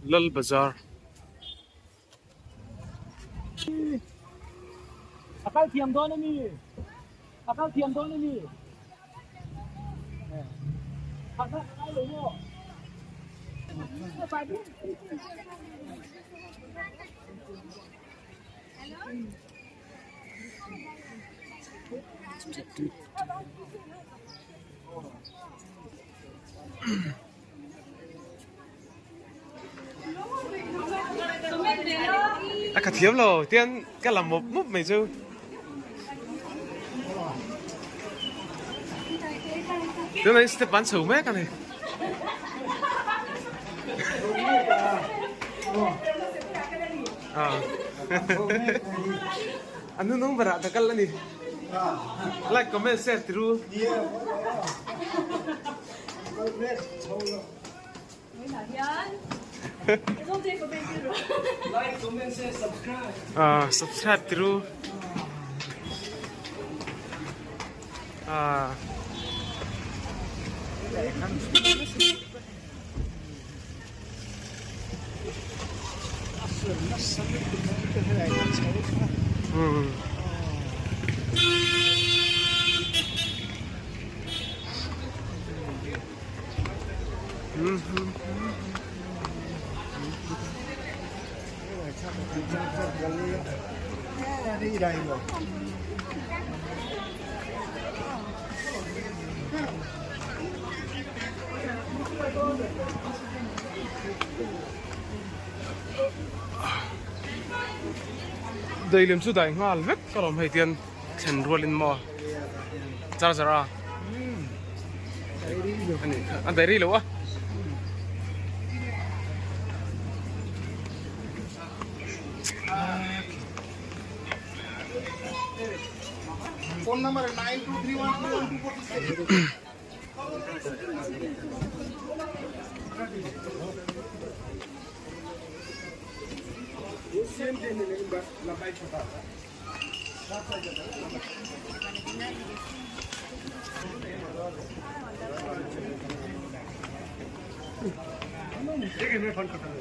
Lal Bazaar. Akal thiam đó ni, akal thiam đó ni, akal ai lấy nhở? Cả thiếm rồi, tiên cái là một múp mày chứ. Cái này sẽ bán sầu mét cái này. Anu nung berat takal ni. Like comment share through. Like, comment, share, subscribe. Subscribe through. Đi đây rồi. Đây liêm su đại hoa vết có làm hay tiền chân ruột lên mò. Zara zara. Anh đây đi đâu á? Phone number 92312146. Same thing in but लंबाई छोटा था. देखिए मैं phone करता हूँ.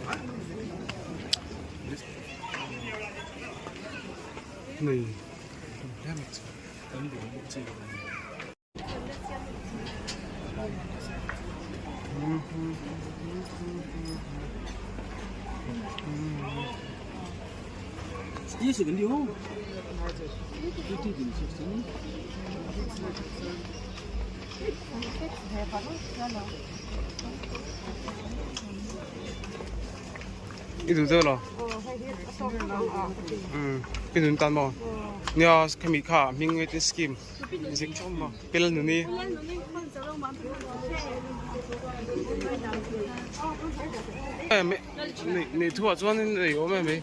नहीं. Ini segini ho. Itu tu loh. Pinun tan mo. Nia kami kah mingway tin scheme. Isik chom mo. Pilal nuni. Me ni thua chuan ni yo me.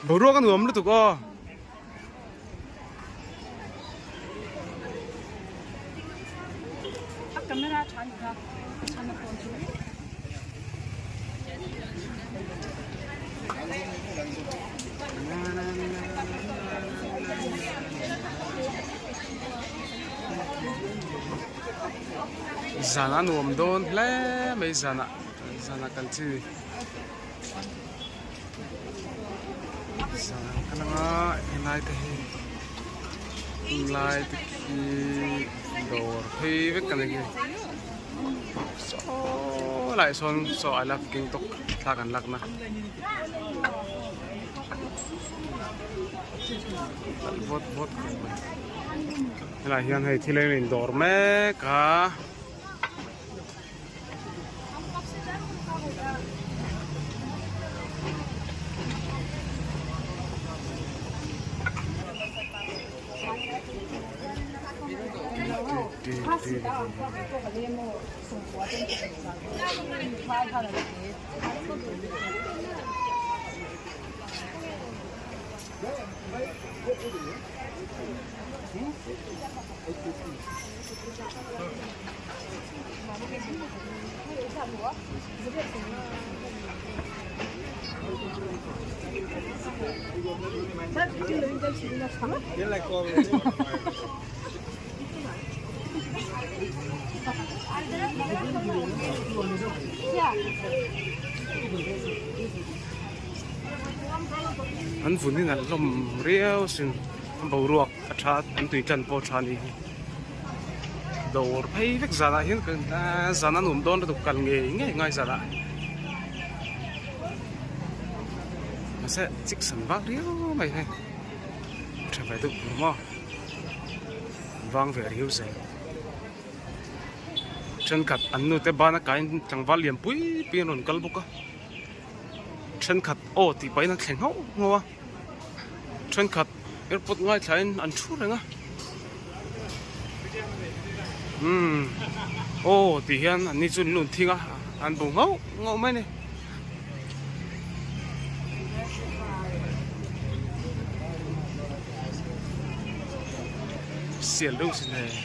Baru akan ngomong tu kok. Kamera cantik, cantik pun. Zana nuam don le mai zana kan chi zana kana nga inai te hi lại thì đồ phi với cái này so lại son so I love kinh tục ta cần lạc na vót vót là hiện hay thì lên mình đổ mẹ cả anh vốn thì là lồng riêu xin bầu ruột chát anh tùy chân po chani đồ hay việc giả lại hiện cái giả nó nổm đón được cần nghề ngay ngay giả lại nó sẽ chích sẵn vác riêu mày này trở về tự đúng không vang về riêu rồi chân khát anh nuôi tế ba nó cái chẳng vác liềm bụi pin rồi cල් bốc chân khát ô thì bay nó kheng hậu ngô chân khát airport ngay thấy anh chú rồi ngá ô thì hiện anh đi chun luôn thi ngá anh bùng ngâu ngâu mấy này xỉa luôn xin này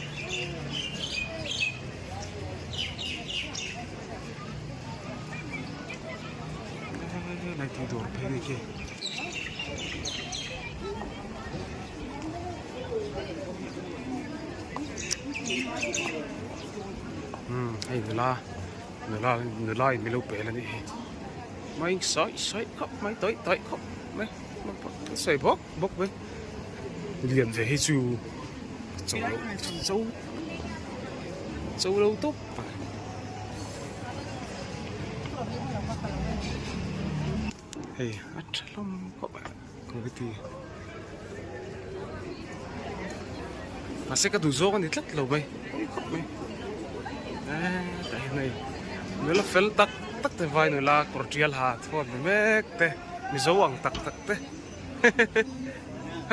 này thì đồ phải đi kia hay người la mình lâu bể là đi mấy soi khóc mấy tới khóc mấy xoay bóc với liền về hay chú châu đâu tốt hey ăn lắm các bạn có cái gì mà sẽ có đủ dô con thì rất lâu vậy cái này nếu là phèn tắc thì vai nữa là cordial hạt thôi mình mệt thế mình dâu ăn tắc thế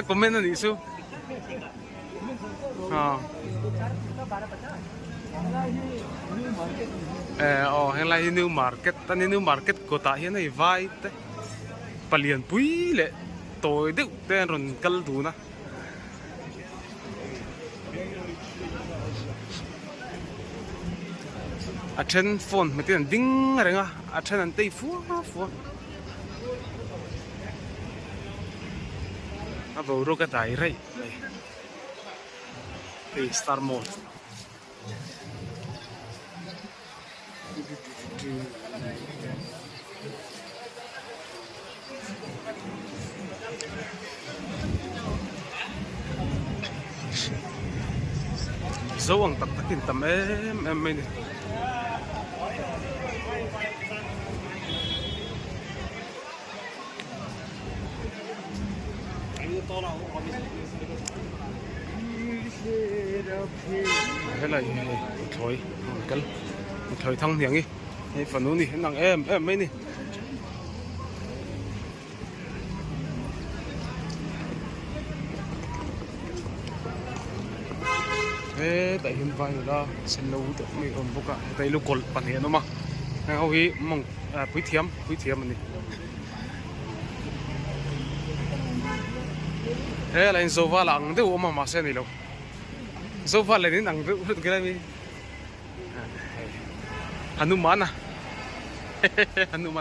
comment là gì su hiện nay new market ta new market của ta hiện nay vai thế palian pui lệ tôi được tên rồi cල් đủ na trên phone mà tiền đinh rồi nga trên anh tây phú à vào rồi cái đại rồi thì Star Mall dấu ang tak-takin tam em này cái này thôi cái thăng nhàng đi cái phầnนู้นđi nặng em mấy đi thế tại hiện vai người ta xin lâu tự mình còn vô cả tại lúc còn bản hiện nó mà hầu ý mong quý thiếm mình đi thế là dầu va lặng thế mà xe này đâu dầu va lại đến nặng cái này Hanuman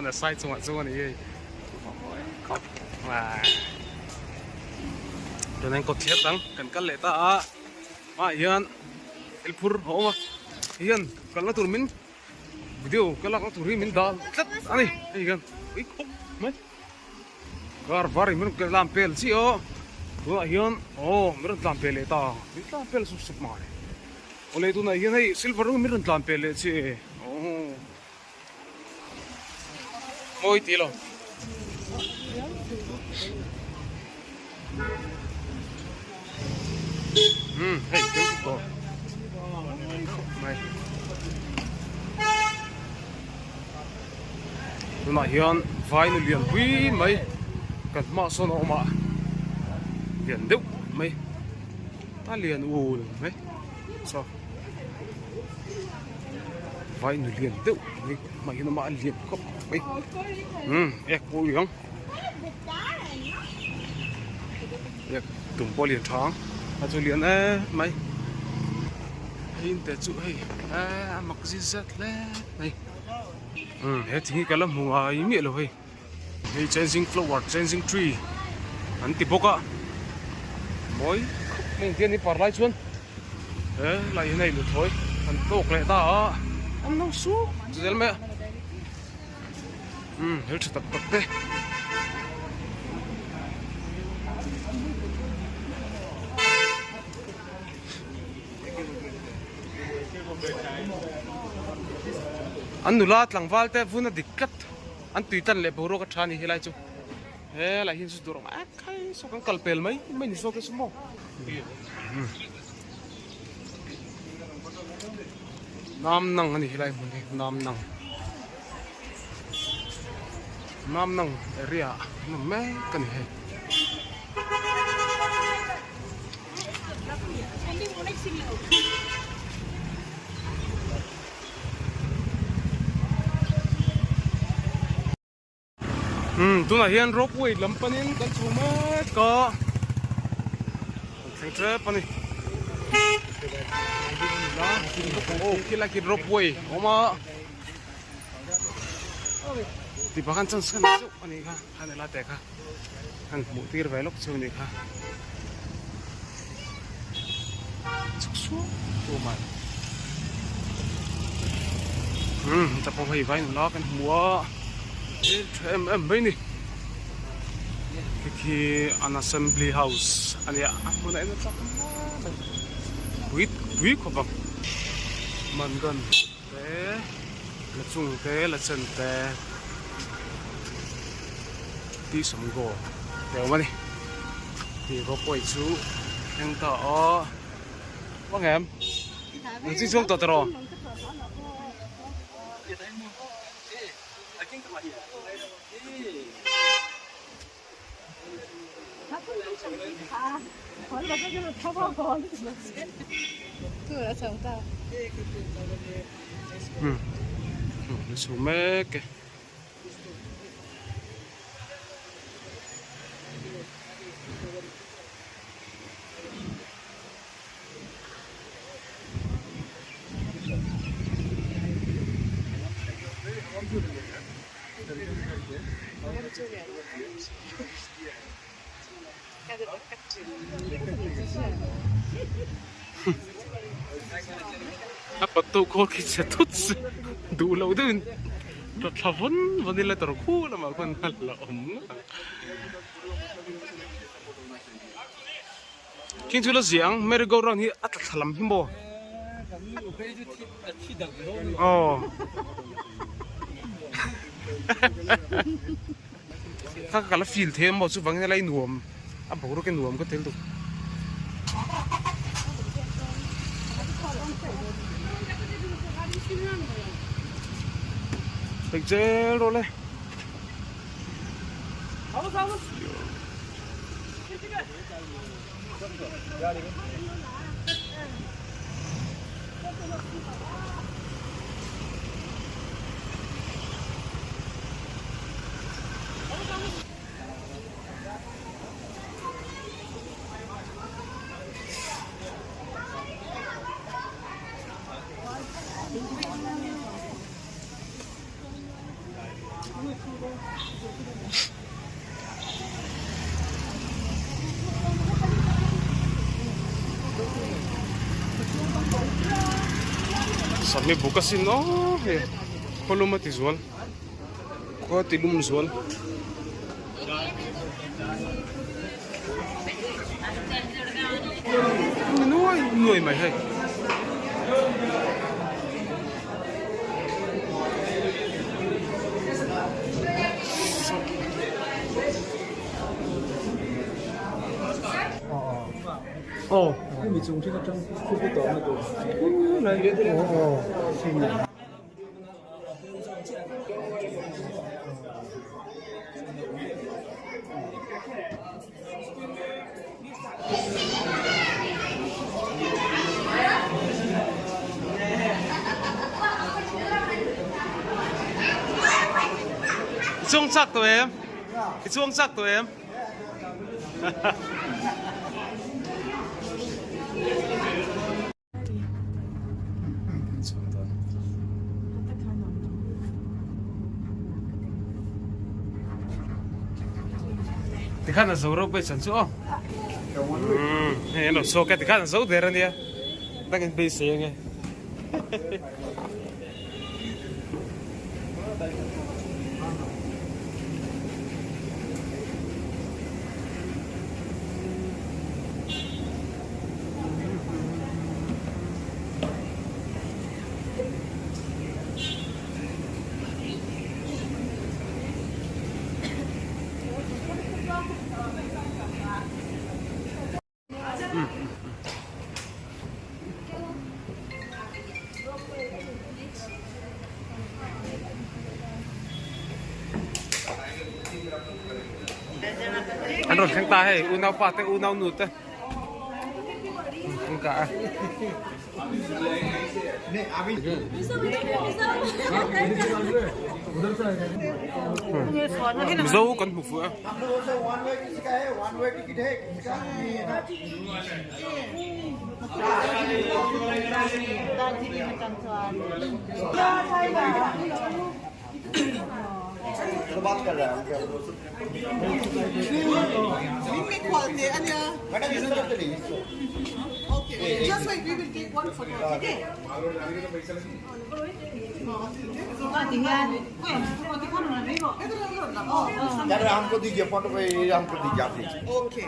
là sai trong này và cho nên có thiết đắng cần cắt lệ ta hiện elpur ho ma hiện cần là tụi mình video cần là tụi mình đào rất anh hiện mấy gar var mình cần làm pel gì ô tuna hian miran tlam pele ta tlam pel sup ma le ole tuna hian hei silver rawng miran tlam pele chi moi ti lo hei tem to mai tuna hian vai nu lian pui mai kan ma son oma lian deuh mai ta lian ul mai so vai nu lian deuh mai ma hian ma lian khop mai ek po yang ek tum po lian thang a chu lian mai hin te chu hei mak zizat le mai hết thì cái lâm hùng ý nghĩa rồi hey changing flower changing tree anh tiếp bốc ạ mỗi mình tiên đi par lại xuân thế lại thế này được thôi anh tốt lại ta anh nấu su rồi mẹ hết tập tập thế anh nulat lang valte vuna dikkat anh tùy tan lệ boro ka thani hilai chu he la hin su durong a khai so kan kalpel mai ni so ke sumo nam nang ani hilai mun nam nang area no me kan he tuna hian ropeway lampanin kan chuma ka thengtre pani kila ki ropeway oma ti bakan chan san chu ani kha hanela te kha han mu tir velok chu ni kha chu tu ma ta po vai vai no kan mua em mấy nè khi an assembly house anh ạ hôm nay nó chắc quý của bậc mình gần thế là chung thế là chân thế đi sống gỗ đều mà đi thì có quầy chú anh tỏ vâng em mình xin xuống tỏ tỏ su me que apa tu kau kisah tu dulu tu telepon vanilla terku lama kan lah King tu lah siang, mereka orang ni atas salam himbo. Oh. Kalau feel thêm một số vấn đề lại nuông, apauru cái nuông có thêm tu. Được chưa rồi này. Sami bukasin no, kalau mati zual, kau tilum zual. nuôi mày hay 어. 그럼 정체가 좀 크고도 안 해도. Chuông chắc tụi em. Cái chuông chắc tụi em. Thì khăn là dấu râu bây sản xuất không? Nó số cái thì khăn là dấu thế ra đi. Đang cái bê xe nghe. Anh rồi khang ta hay unau pa te unau nut te. Không cả. Dâu con một phữa. बात कर रहा है madam इस तरफ चलिए Okay, just wait, we will take one photo, okay? यार हमको दीजिए फोटो पे हमको दीजिए आप दीजिए Okay.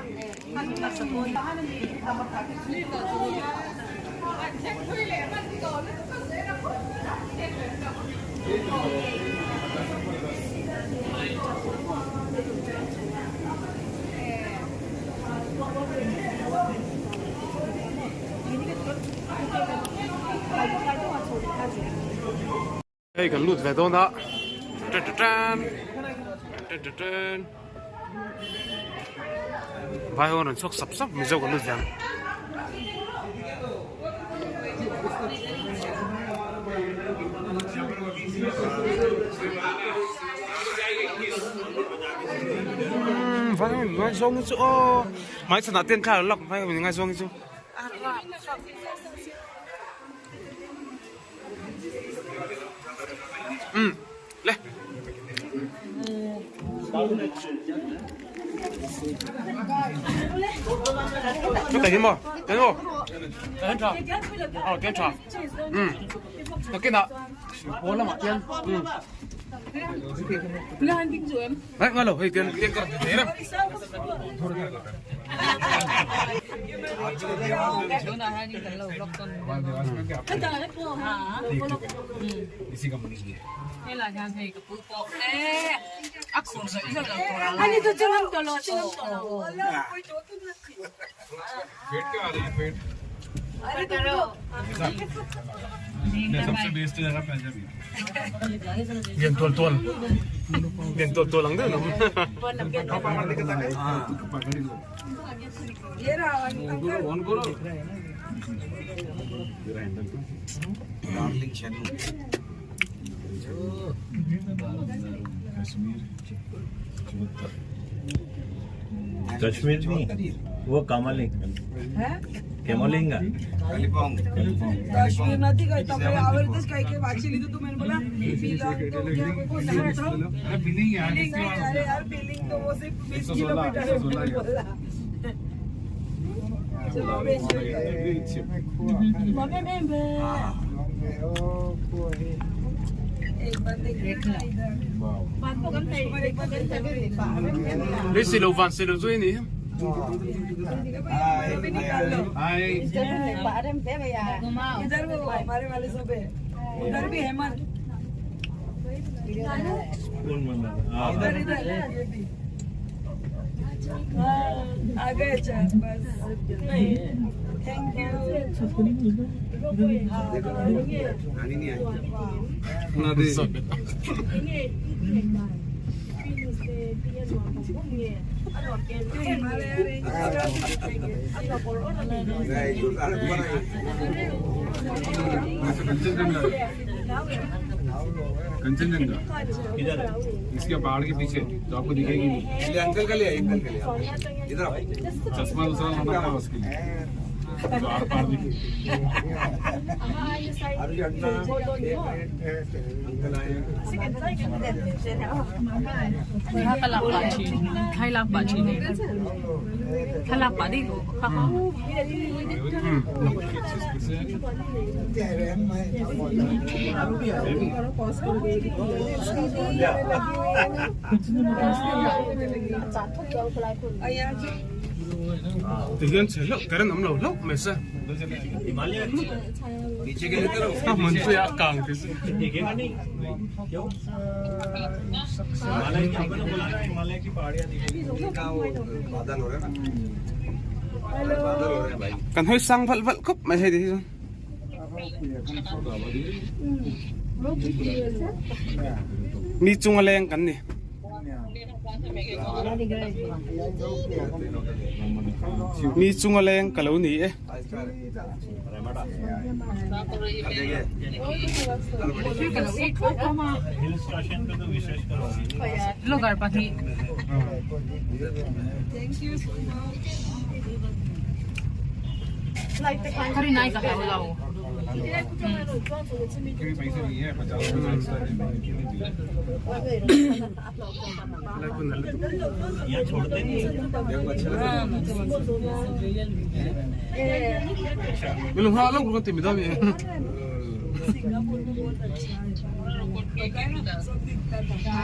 Đây cần lụt về tôn đó. Vài hôm rồi sốc sập mình dâu còn lụt về. Vài hôm ngay xuống cái chỗ máy sẽ拿tiền卡lọc vài hôm ngay xuống cái chỗ. Lê. Nó tay hiếm không? Tay hiếm không? Tay hiếm trà. Tiền trà. Nó kia nào? Bố là mà tiền. Đấy, ngon rồi, hơi tiền cần thế đấy. 아니 저 지금 떨어 지금 떨어 सबसे best जगह Punjabi Điền tuần. Điền tuần lắm đấy nó. Darling shadow Kashmir नहीं वो कमलिंग केमलिंग कालीपोंग काश्मीर नदी गई तो मैं आवरदस कह के वाचिली तो मैंने बोला बिलिंग तो क्या को नहा था बिलिंग यार अरे यार बिलिंग तो वो सिर्फ 20 किलोमीटर है बोला चलो एक बंदे देखना इधर Lấy xì lầu vàng xì lầu duy này. भी निकाल लो। बारे में दे भैया इधर वो हमारे वाले सब है, उधर भी हेमंत, कौन बंदा? इधर इधर ये भी। आ गए चार बस। Thank you. कंचनजंगा किधर है? इसके पहाड़ के पीछे जो आपको दिखेगी नहीं। अंकल का लिया, अंकल का लिया। इधर आओ। चश्मा दूसरा लाना था उसके लिए जो आर पार दिखे। अरे अन्ना, अंकल आए। Tingnan sila, karen am lo lo mesa. Himalaya पीछे के लिए करो। मन तो यार काम कैसे? दिखेगा नहीं क्यों? हिमालय की आपने बोला ना, हिमालय की पहाड़ियाँ दिखेगी। का वो बादल हो रहे हैं ना, बादल हो रहे हैं भाई। Kan hoy sang val val kop mai hai di. Mi chung aleng kan ni. Mi chung aleng kalau ni eh. Hill station पे तो विशेष करो। lugar pagi thank you so much. hari naik ka halau पैसे नहीं है 50 यहाँ छोड़ते नहीं है। Belum halau ko timida mi. Singapore में बहुत अच्छा है, पता है ना, सब दिखता था।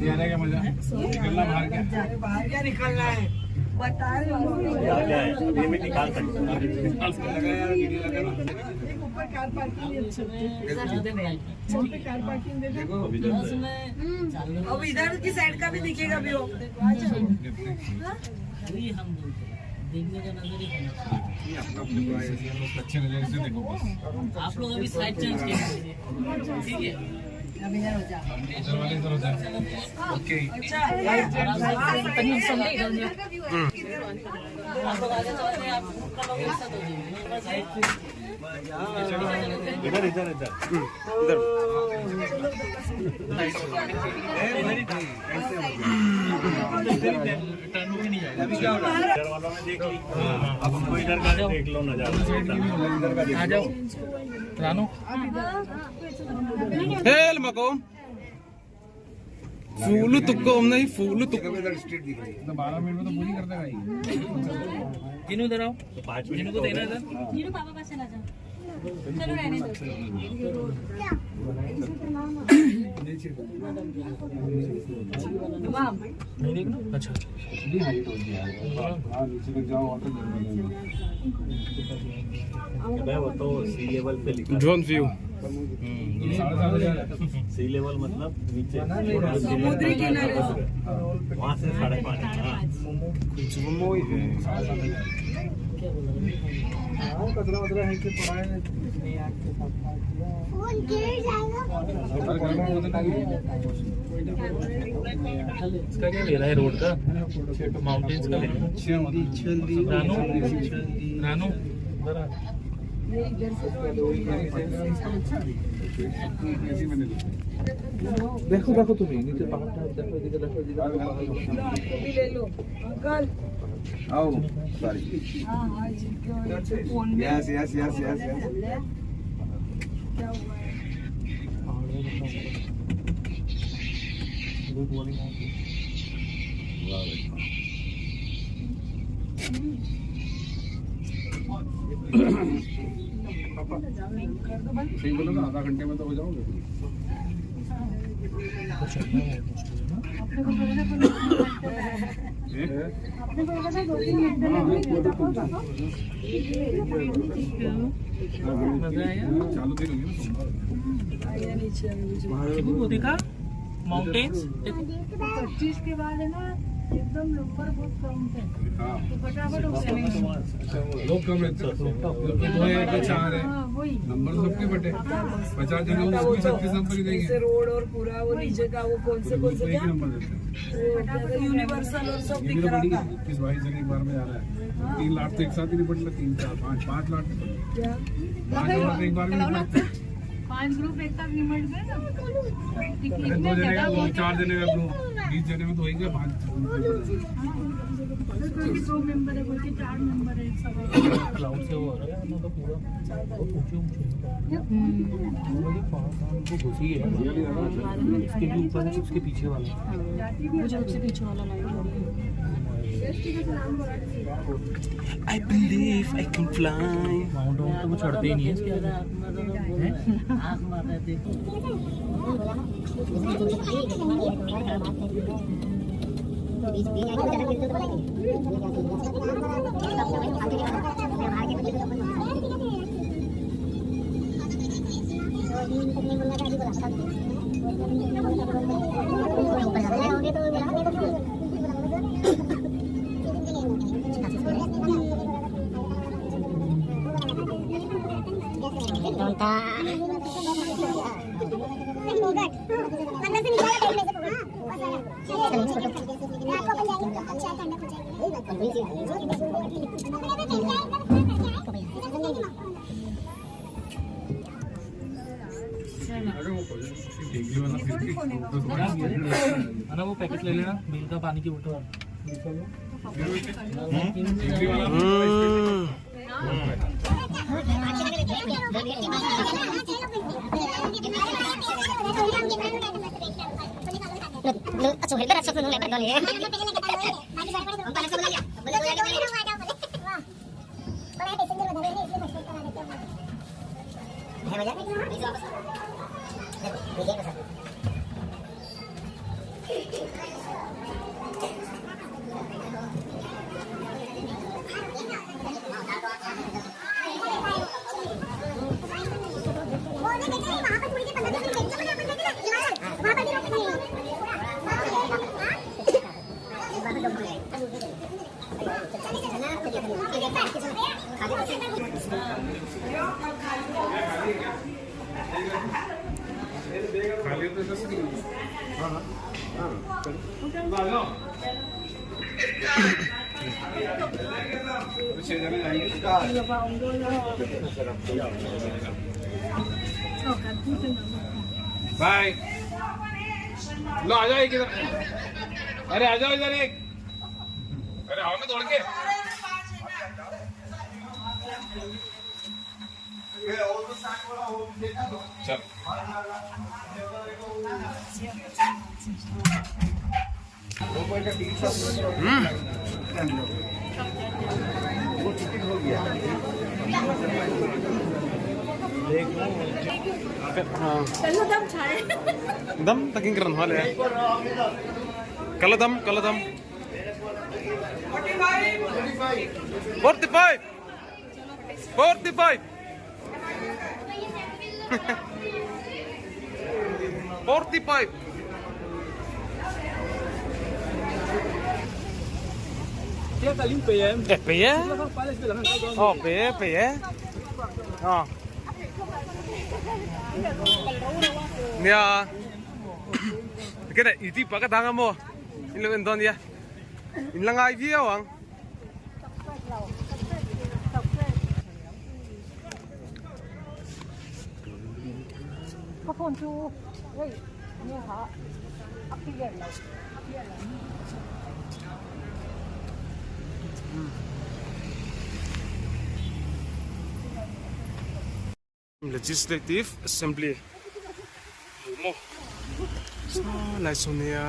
ये आने का मजा निकलना बाहर क्या बाहर क्या निकलना है बता रहे हो। क्या क्या है? ये भी निकाल सकते हैं। एक ऊपर कार पार्किंग अच्छा छोड़ पे कार पार्किंग दे दो। अब इधर की साइड का भी दिखेगा व्यू। अच्छे नजर से देखो बस आप लोग अभी साइड चेंज कीजिए ठीक है इधर वाले इधर हो जाए ओके अच्छा tani sonde idol niya आप लोग आगे चलते हैं आप का लोग एक साथ हो जाएंगे इधर इधर इधर इधर इधर वालों ने देख ली, अब हमको इधर का देख लो नजारा। आ जाओ रानू हेल मकोम फूल तुक्कोम नहीं फूल तुक इधर स्ट्रीट दिख रही है। 12 मिनट में तो पूरी कर देगा ये किन्नू इधर आओ तो 5 मिनट किन्नू को देना इधर niru papa pa chala ja chalo रहने दो वाह नहीं देखना अच्छा वो तो सी लेवल पे लिखा ड्रोन व्यू सी लेवल मतलब नीचे समुद्री किनारे वहाँ से 5.5 इसका क्या ले रहा है रोड का माउंटेन्स का ले रहा है रानू रानू इधर आ देखो देखो तुम्हें नीचे पहाड़ देखो इधर देखो भी ले लो अंकल। आओ सॉरी हाँ हाँ जी फोन में yes yes yes yes yes क्या हुआ है? सही बोलो ना आधा घंटे में तो हो जाओगे मजा आया वो देखा माउंटेन्स 25 के बाद है ना एकदम ऊपर बहुत कम है तो फटाफट लोग कम रहते हैं, 4 है वही नंबर सबके बटे 50 जगह उसको 36 नंबर ही देंगे, रोड और पूरा वो नीचे का वो कौन से क्या नंबर देते हैं। यूनिवर्सल और सब ये दिख भी तो रहा बड़ी था 21-22 जगह एक बार में जा रहा है, 3 लाख तो एक साथ ही निपट ले, 3 4 5 लाख क्या 5 लाख एक बार में निपटते हैं। 5 ग्रुप एक साथ निमट गए ना अरे 2 जने का ग्रुप 4 जने का ग्रुप 20 जने में तो होएंगे 5 कोई 2 मेंबर है कोई 4 मेंबर है सब क्लाउड से हो रहा है ना तो पूरा वो ऊंचे वो घुसी है इसके भी ऊपर है उसके पीछे वाला मुझे सबसे पीछे वाला लगा I believe I can fly. Mount तो वो चढ़ते ही नहीं है इसके आगे ना वो पैकेट ले लेना मिल का पानी की बोतल Aso helper aso nung leper dole. Ang pala sa mga liya. बाय लो आ जाओ एक इधर, अरे आ जाओ इधर एक, अरे हवा में दौड़ के चल दम taking keren hal ya kalau dam 45 Dia kali PM. PM oh PM oh Nia cái iti pa ka tanga mo ilo endon ya inlang ai via wang có phone chu ơi như hả ấp cái gì này Legislative Assembly mo lai sonia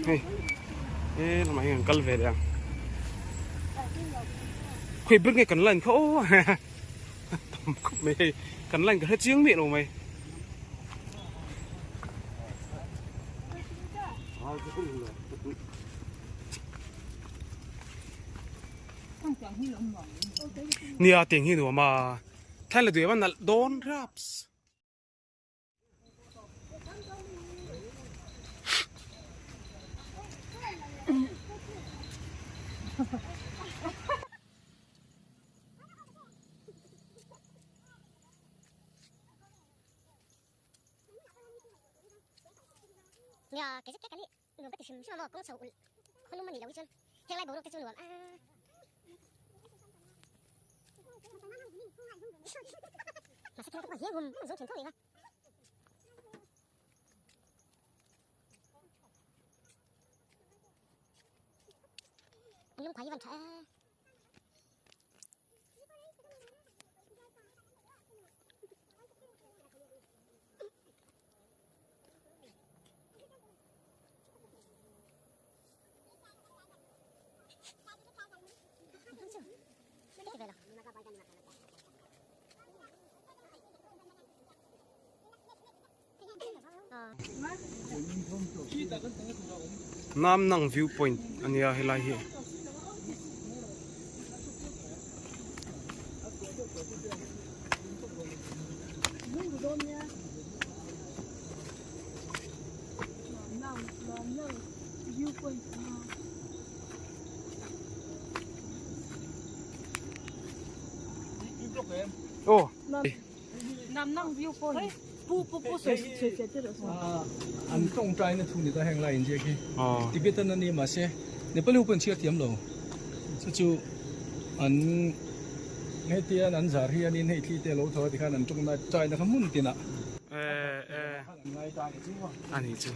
hey làm anh call về đây khuya bước ngay cần lần khổ mày cần lần cả chiếng miệng rồi mày nia tiếng hi nu mà thay là đuổi bạn là đón raps ya cái cái này người ta tìm xem mà cũng sầu không luôn mà đi đâu chứ theo lại bố được cái chung luôn à mà sao cái gì cũng giống chuyện thôi mà nhưng phải vẫn phải nam nang viewpoint ania helai hi ô Nam Nang viewpoint.不水这个是吧？ anh trông trai nó thu người ta hàng lại như thế ờ Tibetan anh em mà xe nếu bao nhiêu phần chia tiệm rồi số chú anh ngay tiền anh giả thì anh hay khi tiền lâu thôi thì khả năng trông trai nó không muốn tiền ạ anh ấy chứ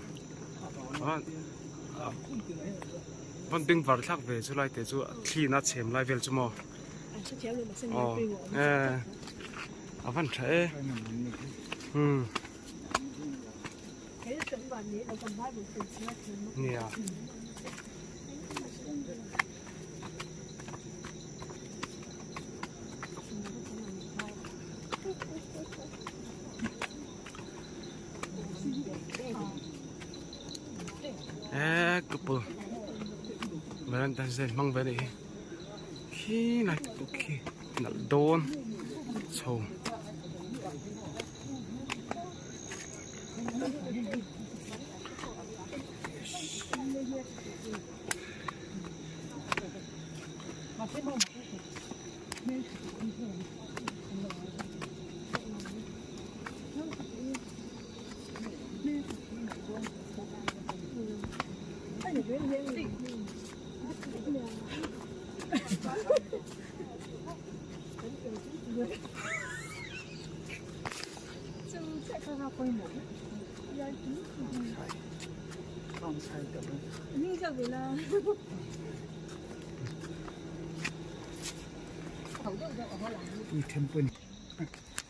vẫn bình vật khác về chỗ lại để chỗ khi nó chém lại về chỗ mò vẫn thế nè couple bạn đang xem mong về đây khi này ok là đôn sầu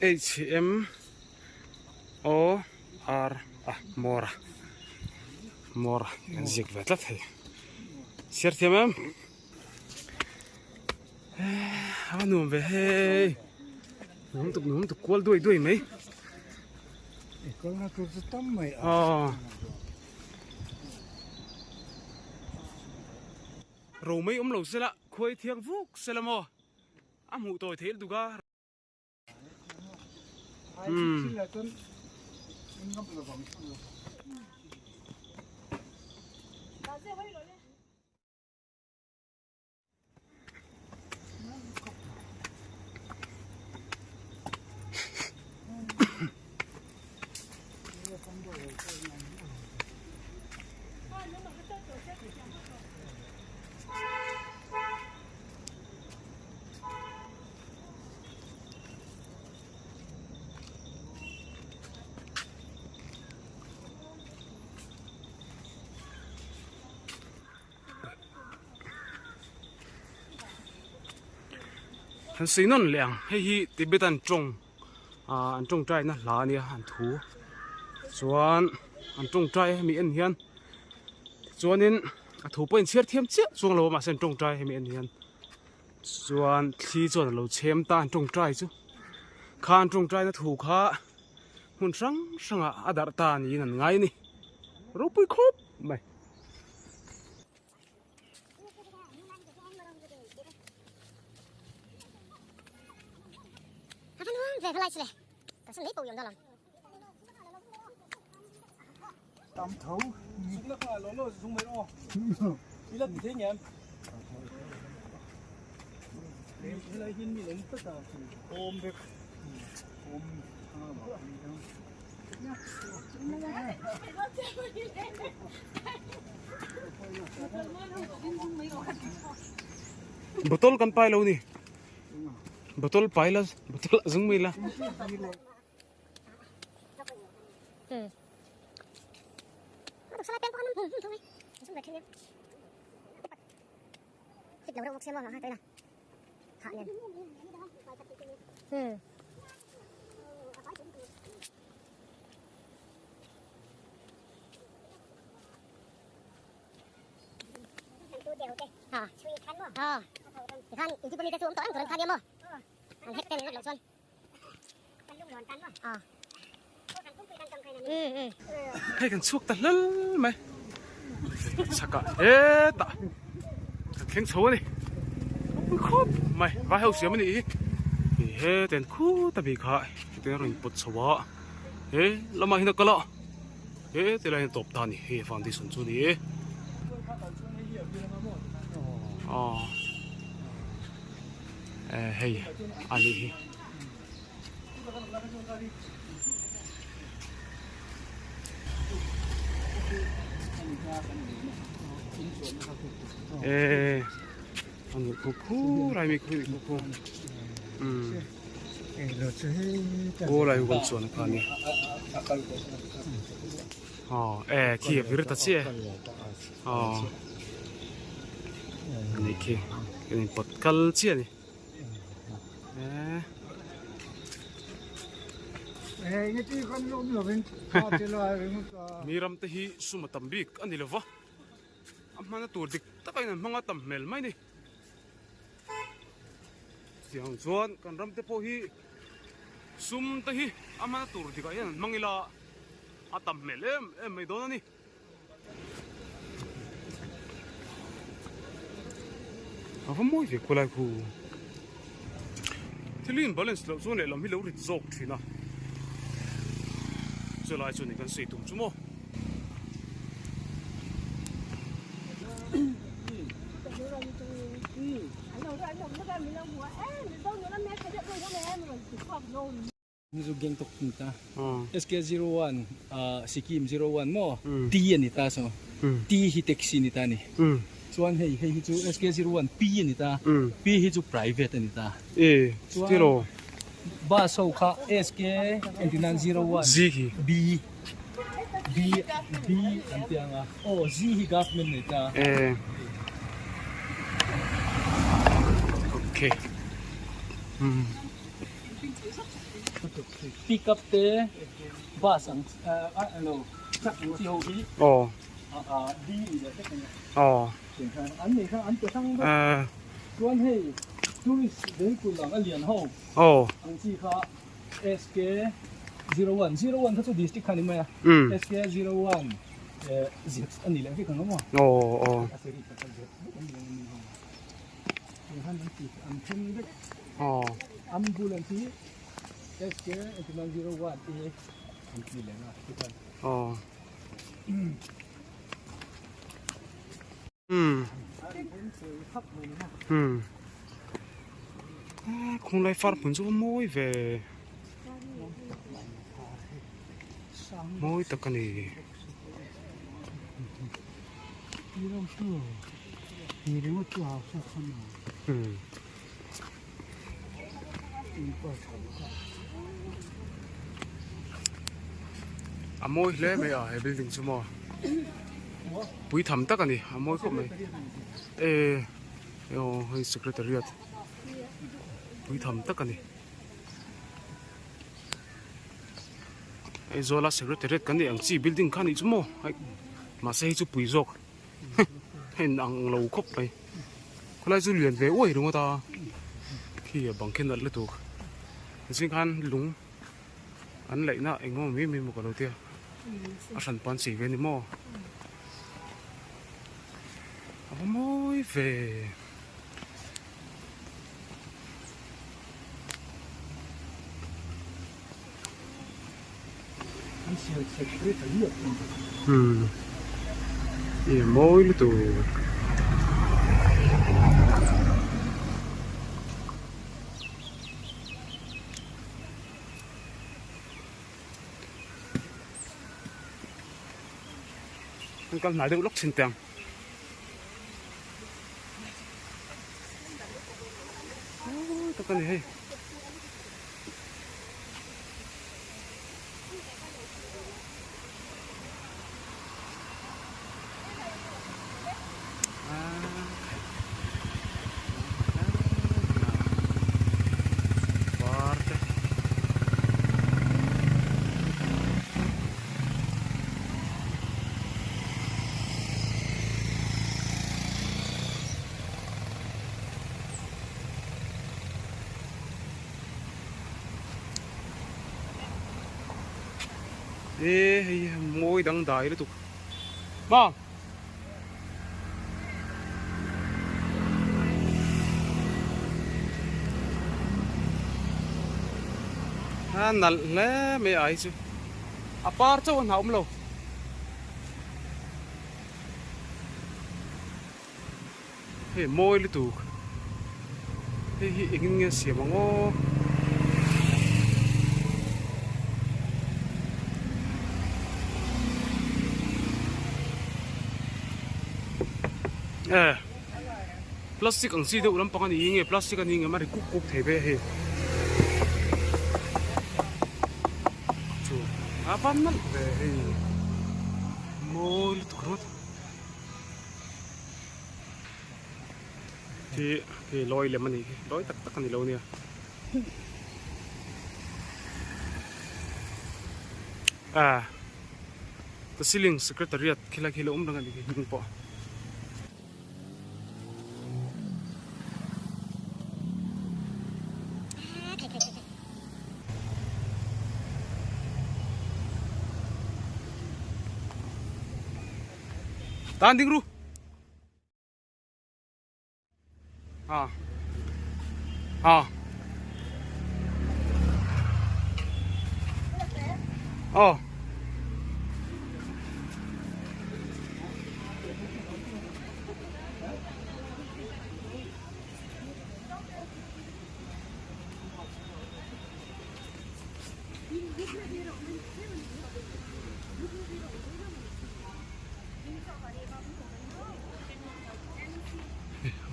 HM O R Mora Mora dịch về rất hay xét thêm em anh nuông về hey nung tục quál đuôi mấy rồi mấy ông lẩu xe lạ khơi thiêng phúc xe là mò am hụ tôi thế đủ ga hắn sinh non lẹng hay hi Tibetan trồng anh trồng trái nó lá nia anh thú chuan anh trồng trái mi anh hiền chuan nên thú bên chiết thêm chiết chuang lâu mà xem trồng trái hay mi anh hiền chuan khi chuan lâu chém ta anh trồng trái chứ khan trồng trái nó thú khá hun sang sang à dar ta ni nan ngai ni rồi bui khop mày về cái lại xí cái sân đấy bầu yếm đó lắm tắm thấu súng nó phải lỗ súng mấy ô đi lên thế nhỉ em thế là hiên mi lớn tất cả ôm được ôm botol kan pai lo ni botol pai la botol zung mi la được sao lại con thôi xong về kia thịt đầu đâu một xem lo hai tay nào hạ nhân thì than thì bây giờ xuống tối than đi mà ăn hết tên lẩu xuân hay kan suak ta lal mai saka e ta keng chho ni khop mai va hau siam ni he ten khu ta bi kha te rin put chawa he lama hin kala he te la hin top ta ni he foundation chu ni hey ali anh kuku rai mi kuku ô lại còn chuẩn cả nè kia vừa ta chia này kia cái này bật cal chia này miram tahi sumatambik ani lova amana tur dik takai na mga tammel mai ni siang chuan kan ram te po hi sum tahi amana tur dik ayan mangila atammel em mai don ani ava moi ve kolai khu thilin balance lo zone lam hi lo rit zok thina zelai chu ni kan sei tum chu mo Mizu geng tok kita SK01 Sikkim 01 mo T anita so T hi taxi nita ni chuan hei chu SK01 P anita P hi chu private anita tiro ba so kha SK9901 Z hi B antianga Z hi government nita okay pick up te bus ang ano sak ti ho hi D ile te kanya an ni kha an te sang chuan hei tourist vehicle lang alian ho ang chi kha SK01 01 tha chu district khani maya SK01 Z ani le ki kan mo aseri ka ka Z han an ti an thun de ambulance SK9901 an ti le na ki kan không lại phát phun số môi về môi tất cả này môi lấy mày ở building số mò bụi thầm tất cả này môi không mày hơi secretariat bụi thầm tất cả này zola secretariat cái này anh chỉ building khăn này chứ mò mà xây chút bụi rọc hay ăn lâu khóc mày có lại du liền về ôi đúng không ta khi bằng khen là được xin khăn lúng anh lại nè anh ngô mi một cái đầu tiên anh sẵn bán chỉ về đi mò môi về secretaria. E muito. Con nãy được lúc xin tiền. Tao con này hay. Ê, môi đắng đáy đó tụi. Vâng. Nal le me ai chứ. Apart cho anh hỏng lâu. Ê, môi đó tụi. Ê, ingin nghe xìa mà ngô. 플라스틱 ang sido ulam pangan iinge plastic ani nga mari kuk thebe he chu apan man ve he mol tukrot thì lôi le mani lôi tak tak ani lo nia the ceiling secretariat khila khila dangan ni po. Tanding ru. Oh.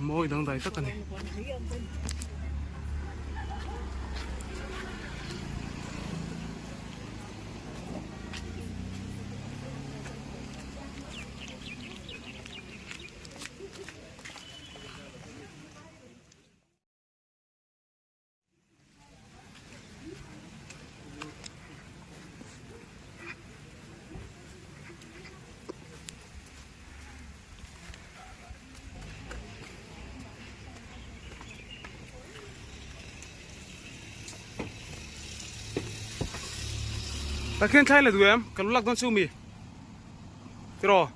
Môi đang đầy tất cả này. Ta khen thay là tụi em, cần lắc con su mì. Thế rồi.